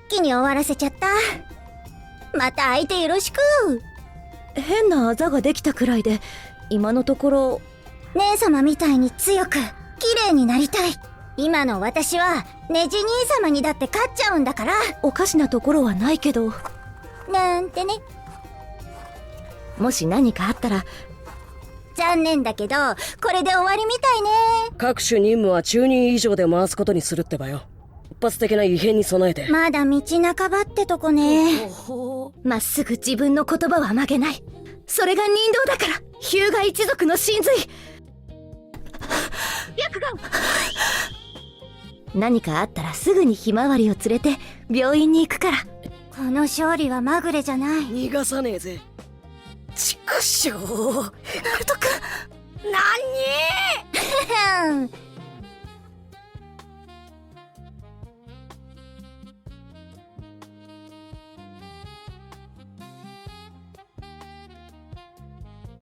気に終わらせちゃった。また相手よろしく。変なあざができたくらいで今のところ。姉様みたいに強く綺麗になりたい。今の私はネジ兄様にだって勝っちゃうんだから。おかしなところはないけど。なんてね。もし何かあったら。残念だけどこれで終わりみたいね。各種任務は10人以上で回すことにするってばよ。突発的な異変に備えて。まだ道半ばってとこね。まっすぐ自分の言葉は曲げない。それが人道だから。日向一族の真髄。白眼。何かあったらすぐにひまわりを連れて病院に行くから。この勝利はまぐれじゃない。逃がさねえぜ。ちくしょう。ナルト君。何